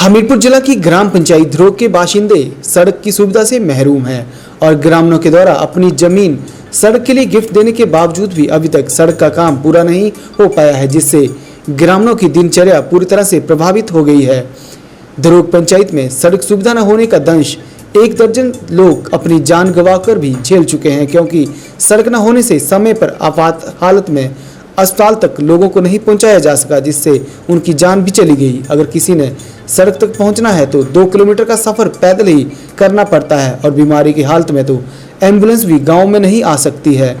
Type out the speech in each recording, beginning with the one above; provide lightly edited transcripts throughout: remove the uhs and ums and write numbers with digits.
हमीरपुर जिला की ग्राम पंचायत ध्रोग के बाशिंदे सड़क की सुविधा से महरूम हैं और ग्रामीणों के द्वारा अपनी जमीन सड़क के लिए गिफ्ट देने के बावजूद भी अभी तक सड़क का काम पूरा नहीं हो पाया है, जिससे ग्रामीणों की दिनचर्या पूरी तरह से प्रभावित हो गई है। ध्रोग पंचायत में सड़क सुविधा न होने का दंश 1 दर्जन लोग अपनी जान गंवाकर भी झेल चुके हैं, क्योंकि सड़क न होने से समय पर आपात हालत में अस्पताल तक लोगों को नहीं पहुंचाया जा सका, जिससे उनकी जान भी चली गई। अगर किसी ने सड़क तक पहुंचना है तो 2 किलोमीटर का सफर पैदल ही करना पड़ता है और बीमारी की हालत में तो एम्बुलेंस भी गांव में नहीं आ सकती है।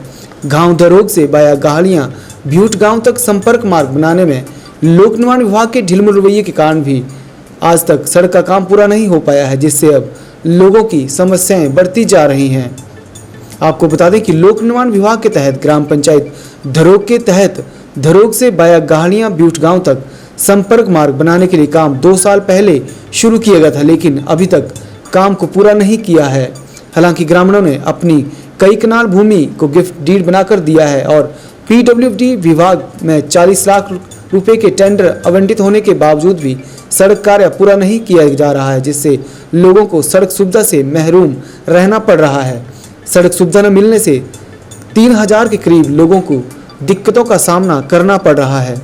गांव ध्रोग से बाया गाहड़ियां भ्यूट गांव तक संपर्क मार्ग बनाने में लोक निर्माण विभाग के ढिलमुल रवैये के कारण भी आज तक सड़क का काम पूरा नहीं हो पाया है, जिससे अब लोगों की समस्याएं बढ़ती जा रही हैं। आपको बता दें कि लोक निर्माण विभाग के तहत ग्राम पंचायत ध्रोग के तहत ध्रोग से बाया गाहड़ियां ब्यूट गांव तक संपर्क मार्ग बनाने के लिए काम 2 साल पहले शुरू किया गया था, लेकिन अभी तक काम को पूरा नहीं किया है। हालांकि ग्रामीणों ने अपनी कई कनाल भूमि को गिफ्ट डीड बनाकर दिया है और पीडब्ल्यूडी विभाग में 40 लाख रुपए के टेंडर आवंटित होने के बावजूद भी सड़क कार्य पूरा नहीं किया जा रहा है, जिससे लोगों को सड़क सुविधा से महरूम रहना पड़ रहा है। सड़क सुविधा न मिलने से 3000 के करीब लोगों को दिक्कतों का सामना करना पड़ रहा है।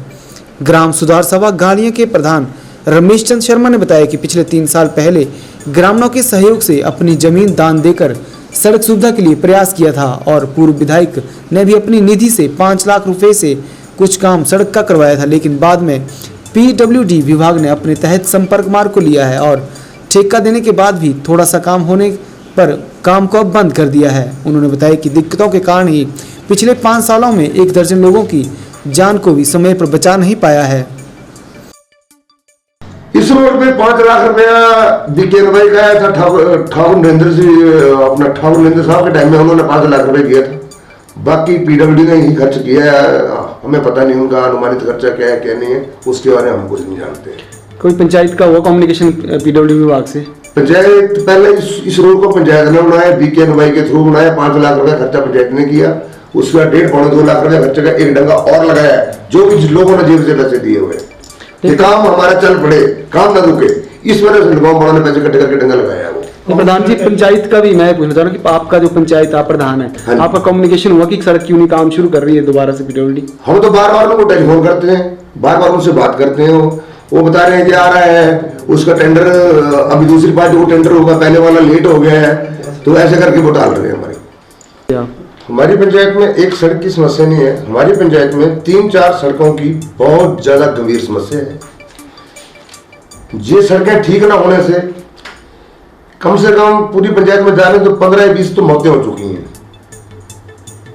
ग्राम सुधार सभा गाड़ियां के प्रधान रमेश चंद शर्मा ने बताया कि पिछले 3 साल पहले ग्रामीणों के सहयोग से अपनी जमीन दान देकर सड़क सुविधा के लिए प्रयास किया था और पूर्व विधायक ने भी अपनी निधि से 5 लाख रुपए से कुछ काम सड़क का करवाया था, लेकिन बाद में पीडब्ल्यूडी विभाग ने अपने तहत संपर्क मार्ग को लिया है और ठेका देने के बाद भी थोड़ा सा काम होने पर काम को अब बंद कर दिया है। उन्होंने बताया कि दिक्कतों के कारण ही पिछले 5 सालों में 1 दर्जन लोगों की जान को भी समय पर बचा नहीं पाया है। इस रोड पे 5 लाख रुपया बीकेन भाई का आया था। ठाकुर नरेंद्र साहब के टाइम में उन्होंने 5 लाख रुपए किया था। बाकी पीडब्ल्यूडी ने ही खर्च किया है, हमें पता नहीं उनका अनुमानित खर्चा क्या है क्या नहीं है, उसके बारे में हम कुछ नहीं जानते। कोई पंचायत का हुआ कम्युनिकेशन पीडब्ल्यूडी विभाग से? पंचायत पहले इस रोड को पंचायत ने बनाया, बीकेन भाई के थ्रू बनाया। 5 लाख रुपया खर्चा पंचायत ने किया, उसके बाद 1.5-2 लाख रुपया खर्चे का एक डंगा और लगाया, जो कि लोगों ने जेब से पैसे दिए हुए कि काम हमारा चल पड़े, काम न रुके, इस वजह से गाँव वालों ने पैसे इकट्ठे करके डंगा लगाया। वो प्रधान जी, पंचायत का भी मैं पूछना चाह रहा हूँ कि आपका जो पंचायत आप प्रधान है, आपका कम्युनिकेशन हुआ कि सड़क क्यों नहीं काम शुरू कर रही है दोबारा से पीडब्ल्यूडी? हम तो बार-बार उनको टेलीफोन करते हैं, बार-बार उनसे बात करते हैं, वो बता रहे हैं कि आ रहा है, उसका टेंडर अभी दूसरी पार्टी को टेंडर होगा, पहले वाला लेट हो गया है, तो ऐसे करके वो टाल रहे हैं। हमारी पंचायत में एक सड़क की समस्या नहीं है, हमारी पंचायत में 3-4 सड़कों की बहुत ज्यादा गंभीर समस्या है। ये सड़कें ठीक ना होने से कम से कम पूरी पंचायत में जाने तो 15-20 तो मौतें हो चुकी हैं,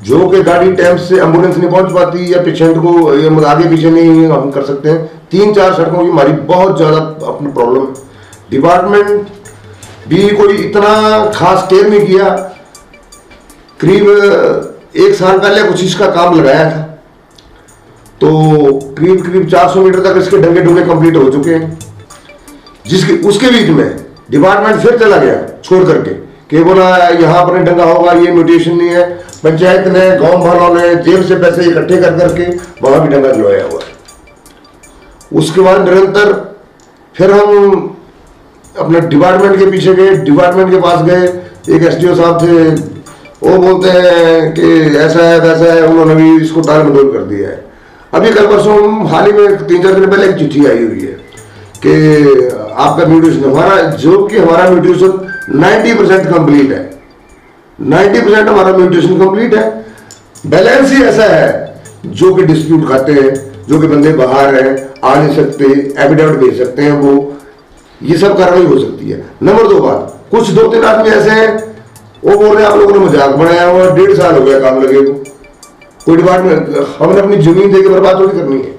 जो कि गाड़ी टाइम से एम्बुलेंस नहीं पहुंच पाती या पेशेंट को आगे पीछे नहीं हम कर सकते हैं। 3-4 सड़कों की हमारी बहुत ज्यादा अपनी प्रॉब्लम है। डिपार्टमेंट भी कोई इतना खास केयर नहीं किया। करीब 1 साल पहले कुछ इसका काम लगाया था, तो करीब 400 मीटर तक इसके डंगे डुंगे कंप्लीट हो चुके हैं, जिसके उसके बीच में डिपार्टमेंट फिर चला गया छोड़ करके कि बोला यहाँ पर डंगा होगा, ये म्यूटेशन नहीं है। पंचायत ने, गांव वालों ने जेब से पैसे इकट्ठे कर करके वहां भी डंगा दिलवाया हुआ है। उसके बाद निरंतर फिर हम अपने डिपार्टमेंट के पीछे गए, डिपार्टमेंट के पास गए, एक एसडीओ साहब थे, वो बोलते हैं कि ऐसा है वैसा है, उन्होंने भी इसको टाल मटोल कर दिया है। अभी कल परसों हाल ही में 3-4 दिन पहले एक चिट्ठी आई हुई है कि आपका म्यूटेशन, हमारा जो कि हमारा म्यूटेशन 90% कंप्लीट है, 90% हमारा म्यूटेशन कंप्लीट है। बैलेंस ही ऐसा है जो कि डिस्प्यूट खाते हैं, जो कि बंदे बाहर हैं, आ नहीं सकते, एफिडेविट भेज सकते हैं, वो ये सब कार्रवाई हो सकती है। नंबर 2 बात, कुछ 2-3 आदमी ऐसे हैं, वो बोल रहे हैं आप लोगों ने मजाक बनाया हुआ, 1.5 साल हो गया काम लगे को, कोई डिपार्टमेंट हमने अपनी जमीन देकर बर्बाद थोड़ी करनी है।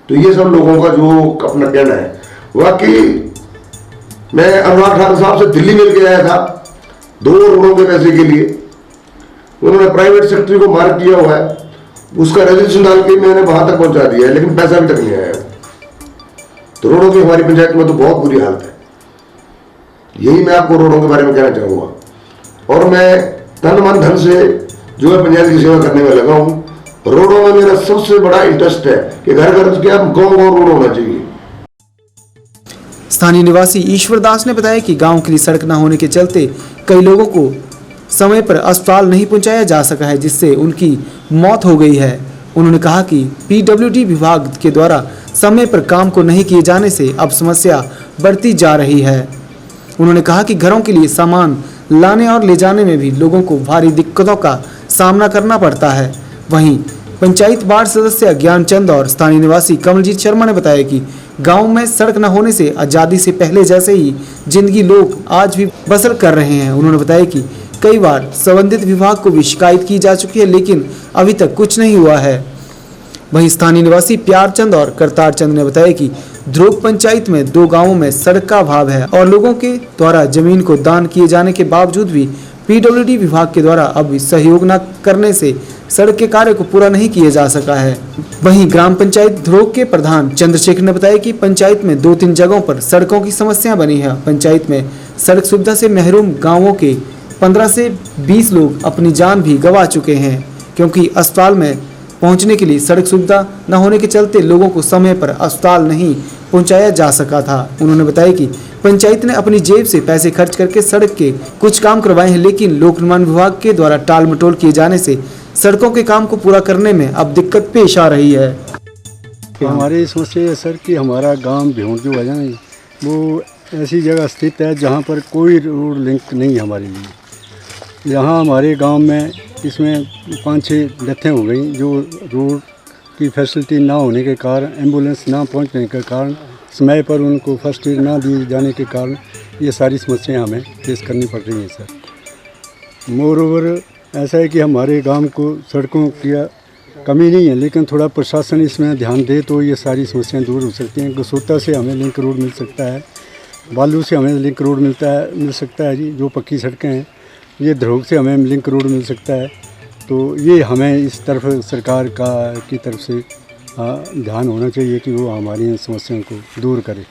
तो ये सब लोगों का जो अपना कहना है। वाकई मैं अनुराग ठाकुर साहब से दिल्ली मिल के आया था 2 रोडों के पैसे के लिए, उन्होंने प्राइवेट सेक्टर को मार्क किया हुआ है, उसका रजिस्ट्रेशन डाल के मैंने वहां तक पहुंचा दिया है, लेकिन पैसा अभी तक नहीं आया। तो रोडों की हमारी पंचायत में तो बहुत बुरी हालत है। यही मैं आपको रोडों के बारे में कहना चाहूंगा, और मैं तन मन धन से जो है पंचायत की सेवा करने में लगा हूँ। रोडों में मेरा सबसे बड़ा इंटरेस्ट है कि घर घर के अब गाँव रोड होना चाहिए। स्थानीय निवासी ईश्वर दास ने बताया कि गांव के लिए सड़क न होने के चलते कई लोगों को समय पर अस्पताल नहीं पहुंचाया जा सका है, जिससे उनकी मौत हो गई है। उन्होंने कहा कि पीडब्ल्यूडी विभाग के द्वारा समय पर काम को नहीं किए जाने से अब समस्या बढ़ती जा रही है। उन्होंने कहा कि घरों के लिए सामान लाने और ले जाने में भी लोगों को भारी दिक्कतों का सामना करना पड़ता है। वहीं पंचायत वार्ड सदस्य ज्ञानचंद और स्थानीय निवासी कमलजीत शर्मा ने बताया कि गांव में सड़क न होने से आज़ादी से पहले जैसे ही जिंदगी लोग आज भी बसर कर रहे हैं। उन्होंने बताया कि कई बार संबंधित विभाग को भी शिकायत की जा चुकी है, लेकिन अभी तक कुछ नहीं हुआ है। वहीं स्थानीय निवासी प्यारचंद और करतार चंद ने बताया कि ध्रुव पंचायत में 2 गांवों में सड़क का अभाव है और लोगों के द्वारा जमीन को दान किए जाने के बावजूद भी पीडब्ल्यूडी विभाग के द्वारा अब सहयोग न करने से सड़क के कार्य को पूरा नहीं किया जा सका है। वहीं ग्राम पंचायत ध्रुव के प्रधान चंद्रशेखर ने बताया कि पंचायत में 2-3 जगहों पर सड़कों की समस्या बनी है। पंचायत में सड़क सुविधा से महरूम गाँवों के 15 से 20 लोग अपनी जान भी गंवा चुके हैं, क्योंकि अस्पताल में पहुंचने के लिए सड़क सुविधा न होने के चलते लोगों को समय पर अस्पताल नहीं पहुंचाया जा सका था। उन्होंने बताया कि पंचायत ने अपनी जेब से पैसे खर्च करके सड़क के कुछ काम करवाए हैं, लेकिन लोक निर्माण विभाग के द्वारा टाल मटोल किए जाने से सड़कों के काम को पूरा करने में अब दिक्कत पेश आ रही है। हमारी समस्या है सर कि हमारा गांव भिऊंड जो है ना, वो ऐसी जगह स्थित है जहां पर कोई रोड लिंक नहीं है हमारे लिए। यहाँ हमारे गांव में इसमें 5-6 डेथें हो गई, जो रोड की फैसिलिटी ना होने के कारण, एम्बुलेंस ना पहुंचने के कारण, समय पर उनको फर्स्ट एड ना दिए जाने के कारण ये सारी समस्याएं हमें फेस करनी पड़ रही हैं सर। मोर ओवर ऐसा है कि हमारे गांव को सड़कों की कमी नहीं है, लेकिन थोड़ा प्रशासन इसमें ध्यान दे तो ये सारी समस्याएं दूर हो सकती हैं। गसोता से हमें लिंक रोड मिल सकता है, बालू से हमें लिंक रोड मिल सकता है जी, जो पक्की सड़कें हैं। ये ध्रुव से हमें लिंक रोड मिल सकता है। तो ये हमें इस तरफ सरकार की तरफ से ध्यान होना चाहिए कि वो हमारी इन समस्याओं को दूर करे।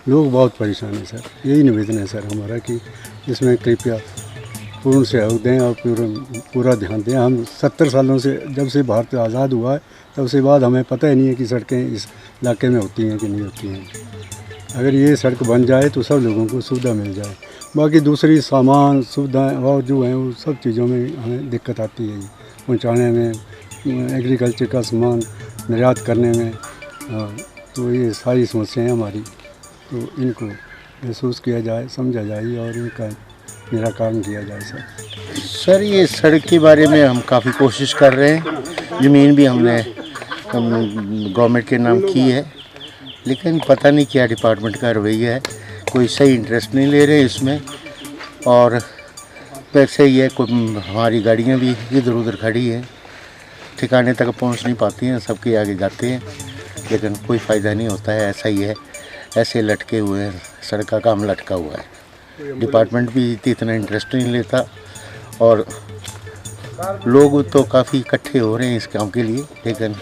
लोग बहुत परेशान हैं सर, यही निवेदन है सर हमारा कि इसमें कृपया पूर्ण सहयोग दें और पूरा ध्यान दें। हम 70 सालों से, जब से भारत आज़ाद हुआ है तब से बाद हमें पता ही नहीं है कि सड़कें इस इलाके में होती हैं कि नहीं होती हैं। अगर ये सड़क बन जाए तो सब लोगों को सुविधा मिल जाए। बाकी दूसरी सामान सुविधाएं और जो हैं वो सब चीज़ों में हमें दिक्कत आती है पहुंचाने में, एग्रीकल्चर का सामान निर्यात करने में। तो ये सारी समस्याएं हमारी, तो इनको महसूस किया जाए, समझा जाए और इनका निराकरण किया जाए सर। ये सड़क के बारे में हम काफ़ी कोशिश कर रहे हैं। ज़मीन भी हमने गवर्नमेंट के नाम की है, लेकिन पता नहीं क्या डिपार्टमेंट का रवैया है, कोई सही इंटरेस्ट नहीं ले रहे इसमें। और वैसे ही है, हमारी गाड़ियाँ भी इधर उधर खड़ी हैं, ठिकाने तक पहुंच नहीं पाती हैं, सबके आगे जाते हैं, लेकिन कोई फ़ायदा नहीं होता है। ऐसा ही है, ऐसे लटके हुए हैं, सड़क का काम लटका हुआ है। डिपार्टमेंट भी इतना इंटरेस्ट नहीं लेता और लोग तो काफ़ी इकट्ठे हो रहे हैं इस काम के लिए, लेकिन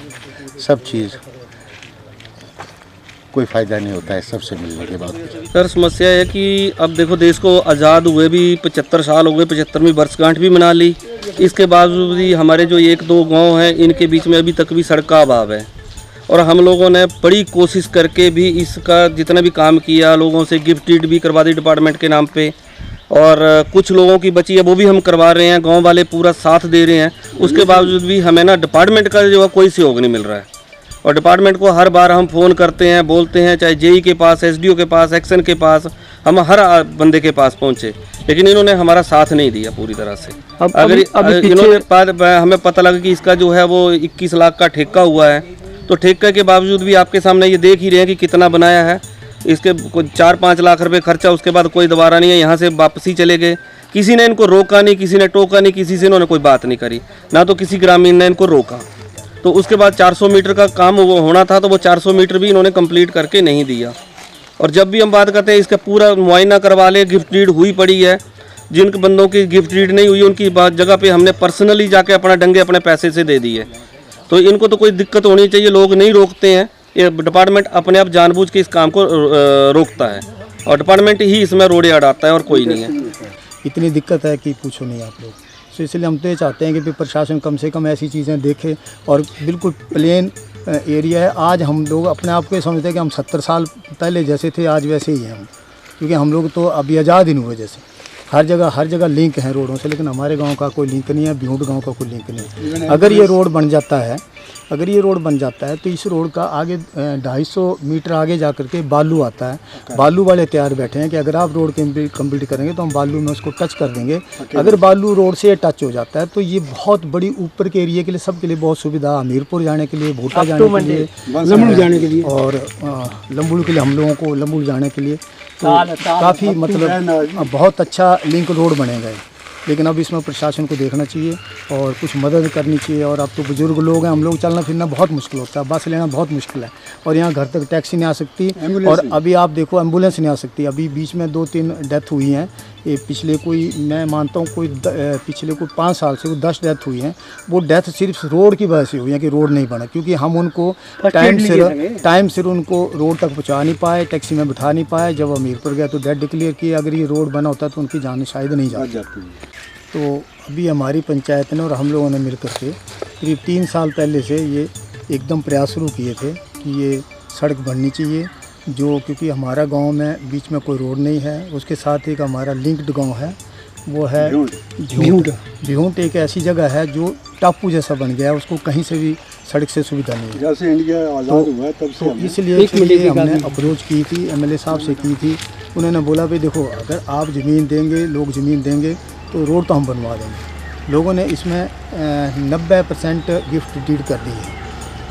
सब चीज़ कोई फ़ायदा नहीं होता है सबसे मिलने के बाद। सर समस्या है कि अब देखो, देश को आज़ाद हुए भी 75 साल हो गए, 75वीं वर्षगांठ भी मना ली। इसके बावजूद भी हमारे जो 1-2 गांव हैं, इनके बीच में अभी तक भी सड़क का अभाव है। और हम लोगों ने बड़ी कोशिश करके भी इसका जितना भी काम किया, लोगों से गिफ्ट डीड भी करवा दी डिपार्टमेंट के नाम पे, और कुछ लोगों की बची है वो भी हम करवा रहे हैं, गांव वाले पूरा साथ दे रहे हैं। उसके बावजूद भी हमें ना डिपार्टमेंट का जो है कोई सहयोग नहीं मिल रहा है। और डिपार्टमेंट को हर बार हम फ़ोन करते हैं, बोलते हैं, चाहे जेई के पास, एसडीओ के पास, एक्शन के पास, हम हर बंदे के पास पहुँचे, लेकिन इन्होंने हमारा साथ नहीं दिया पूरी तरह से। अगर इन्होंने हमें पता लगा कि इसका जो है वो 21 लाख का ठेका हुआ है, तो ठेके के बावजूद भी आपके सामने ये देख ही रहे हैं कि कितना बनाया है। इसके 4-5 लाख रुपए खर्चा, उसके बाद कोई दोबारा नहीं है, यहाँ से वापसी चले गए। किसी ने इनको रोका नहीं, किसी ने टोका नहीं, किसी से इन्होंने कोई बात नहीं करी, ना तो किसी ग्रामीण ने इनको रोका। तो उसके बाद 400 मीटर का काम वो होना था, तो वो 400 मीटर भी इन्होंने कंप्लीट करके नहीं दिया। और जब भी हम बात करते हैं इसका पूरा मुआयना करवा ले, गिफ्ट डीड हुई पड़ी है, जिन बंदों की गिफ्ट डीड नहीं हुई उनकी जगह पे हमने पर्सनली जाके अपना डंगे अपने पैसे से दे दिए। तो इनको तो कोई दिक्कत होनी चाहिए, लोग नहीं रोकते हैं, ये डिपार्टमेंट अपने आप जानबूझ के इस काम को रोकता है, और डिपार्टमेंट ही इसमें रोड़े अड़ाता है और कोई नहीं है। इतनी दिक्कत है कि पूछो नहीं आप लोग। तो इसलिए हम तो ये चाहते हैं कि प्रशासन कम से कम ऐसी चीज़ें देखे और बिल्कुल प्लेन एरिया है। आज हम लोग अपने आप को समझते हैं कि हम 70 साल पहले जैसे थे आज वैसे ही हैं हम, क्योंकि हम लोग तो अभी आज़ाद ही नहीं हुए। जैसे हर जगह लिंक है रोडों से, लेकिन हमारे गांव का कोई लिंक नहीं है, बिहुट गांव का कोई लिंक नहीं है। अगर ये रोड बन जाता है तो इस रोड का आगे 250 मीटर आगे जा कर के बालू आता है। बालू वाले तैयार बैठे हैं कि अगर आप रोड कंप्लीट करेंगे तो हम बालू में उसको टच कर देंगे। अगर बालू रोड से टच हो जाता है तो ये बहुत बड़ी ऊपर के एरिया के लिए, सबके लिए बहुत सुविधा, हमीरपुर जाने के लिए, भोटा जाने के लिए, लंबुड़ जाने के लिए और लंबुड़ के लिए, हम लोगों को लंबुड़ जाने के लिए तो काफ़ी मतलब बहुत अच्छा लिंक रोड बनेगा। लेकिन अब इसमें प्रशासन को देखना चाहिए और कुछ मदद करनी चाहिए। और अब तो बुजुर्ग लोग हैं, हम लोग चलना फिरना बहुत मुश्किल होता है, बस लेना बहुत मुश्किल है और यहाँ घर तक टैक्सी नहीं आ सकती और अभी आप देखो एम्बुलेंस नहीं आ सकती। अभी बीच में 2-3 डेथ हुई हैं, ये पिछले कोई, मैं मानता हूँ कोई पिछले कोई 5 साल से 10 डेथ हुई हैं। वो डेथ सिर्फ रोड की वजह से हुई है कि रोड नहीं बना, क्योंकि हम उनको टाइम से उनको रोड तक पहुँचा नहीं पाए, टैक्सी में बिठा नहीं पाए। जब हमीरपुर गया तो डेथ डिक्लेयर किए। अगर ये रोड बना होता तो उनकी जान शायद नहीं जाती। तो अभी हमारी पंचायत ने और हम लोगों ने मिलकर के करीब 3 साल पहले से ये एकदम प्रयास शुरू किए थे कि ये सड़क बननी चाहिए, जो क्योंकि हमारा गांव में बीच में कोई रोड नहीं है। उसके साथ एक हमारा लिंक्ड गांव है, वो है बिहुट। एक ऐसी जगह है जो टापू जैसा बन गया है, उसको कहीं से भी सड़क से सुविधा नहीं है। जैसे इंडिया आज़ाद हुआ है तब से इसलिए हमने अप्रोच की थी, MLA साहब से की थी। उन्होंने बोला भाई देखो, अगर आप ज़मीन देंगे, लोग ज़मीन देंगे तो रोड तो हम बनवा देंगे। लोगों ने इसमें 90% गिफ्ट डीड कर दी है।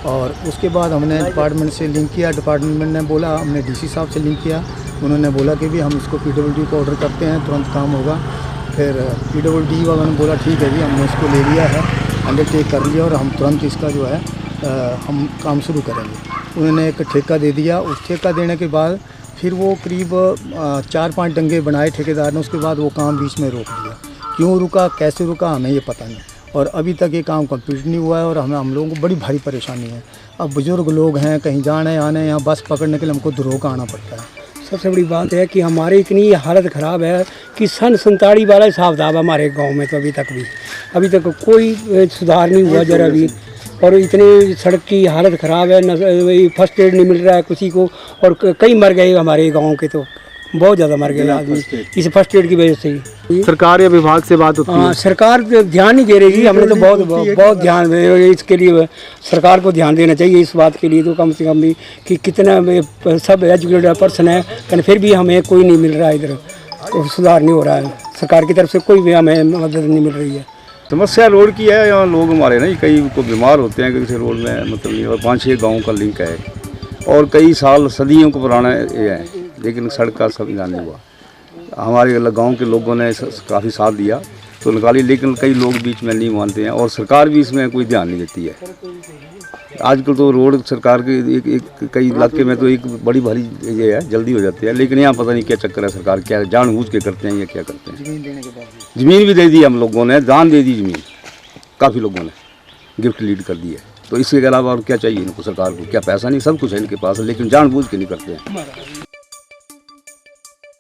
और उसके बाद हमने डिपार्टमेंट से लिंक किया। डिपार्टमेंट ने बोला, हमने DC साहब से लिंक किया। उन्होंने बोला कि भी हम इसको PWD को ऑर्डर करते हैं, तुरंत काम होगा। फिर PWD वालों ने बोला ठीक है जी, हमने इसको ले लिया है, अंडरटेक कर लिया और हम तुरंत इसका जो है हम काम शुरू करेंगे। उन्होंने एक ठेका दे दिया। उस ठेका देने के बाद फिर वो करीब 4-5 डंगे बनाए ठेकेदार ने। उसके बाद वो काम बीच में रोक दिया। क्यों रुका, कैसे रुका, हमें ये पता नहीं। और अभी तक ये काम कंप्लीट नहीं हुआ है और हम लोगों को बड़ी भारी परेशानी है। अब बुजुर्ग लोग हैं, कहीं जाने आने, यहाँ बस पकड़ने के लिए हमको दुरों का आना पड़ता है। सबसे बड़ी बात है कि हमारी इतनी हालत ख़राब है कि सन 47 वाला हिसाब था हमारे गांव में, तो अभी तक कोई सुधार नहीं हुआ जरा भी। और इतनी सड़क की हालत ख़राब है, न फर्स्ट एड नहीं मिल रहा है किसी को, और कई मर गए हमारे गांव के, तो बहुत ज़्यादा मर गए आदमी इस फर्स्ट एड की वजह से ही। सरकार या विभाग से बात होती है? हाँ, सरकार ध्यान नहीं दे रही। हमने तो बहुत ध्यान इसके लिए सरकार को ध्यान देना चाहिए इस बात के लिए, तो कम से कम भी कि कितना सब एजुकेटेड पर्सन है, लेकिन फिर भी हमें कोई नहीं मिल रहा है, इधर तो सुधार नहीं हो रहा है। सरकार की तरफ से कोई भी हमें मदद नहीं मिल रही है। समस्या रोड की है। यहाँ लोग हमारे ना कई को बीमार होते हैं किसी रोड में, मतलब नहीं, और 5-6 गाँव का लिंक है और कई साल सदियों को पुराना ये है, लेकिन सड़क का संविधान नहीं हुआ। हमारे गांव के लोगों ने काफ़ी साथ दिया तो निकाली, लेकिन कई लोग बीच में नहीं मानते हैं और सरकार भी इसमें कोई ध्यान नहीं देती है। आजकल तो रोड सरकार के एक कई इलाके में तो एक बड़ी भारी ये है, जल्दी हो जाती है, लेकिन यहाँ पता नहीं क्या चक्कर है, सरकार क्या जानबूझ के करते हैं या क्या करते हैं। ज़मीन भी दे दी हम लोगों ने, दान दे दी ज़मीन, काफ़ी लोगों ने गिफ्ट लीड कर दी है। तो इसके अलावा और क्या चाहिए इनको, सरकार को क्या पैसा नहीं, सब कुछ है इनके पास, लेकिन जानबूझ के नहीं करते हैं।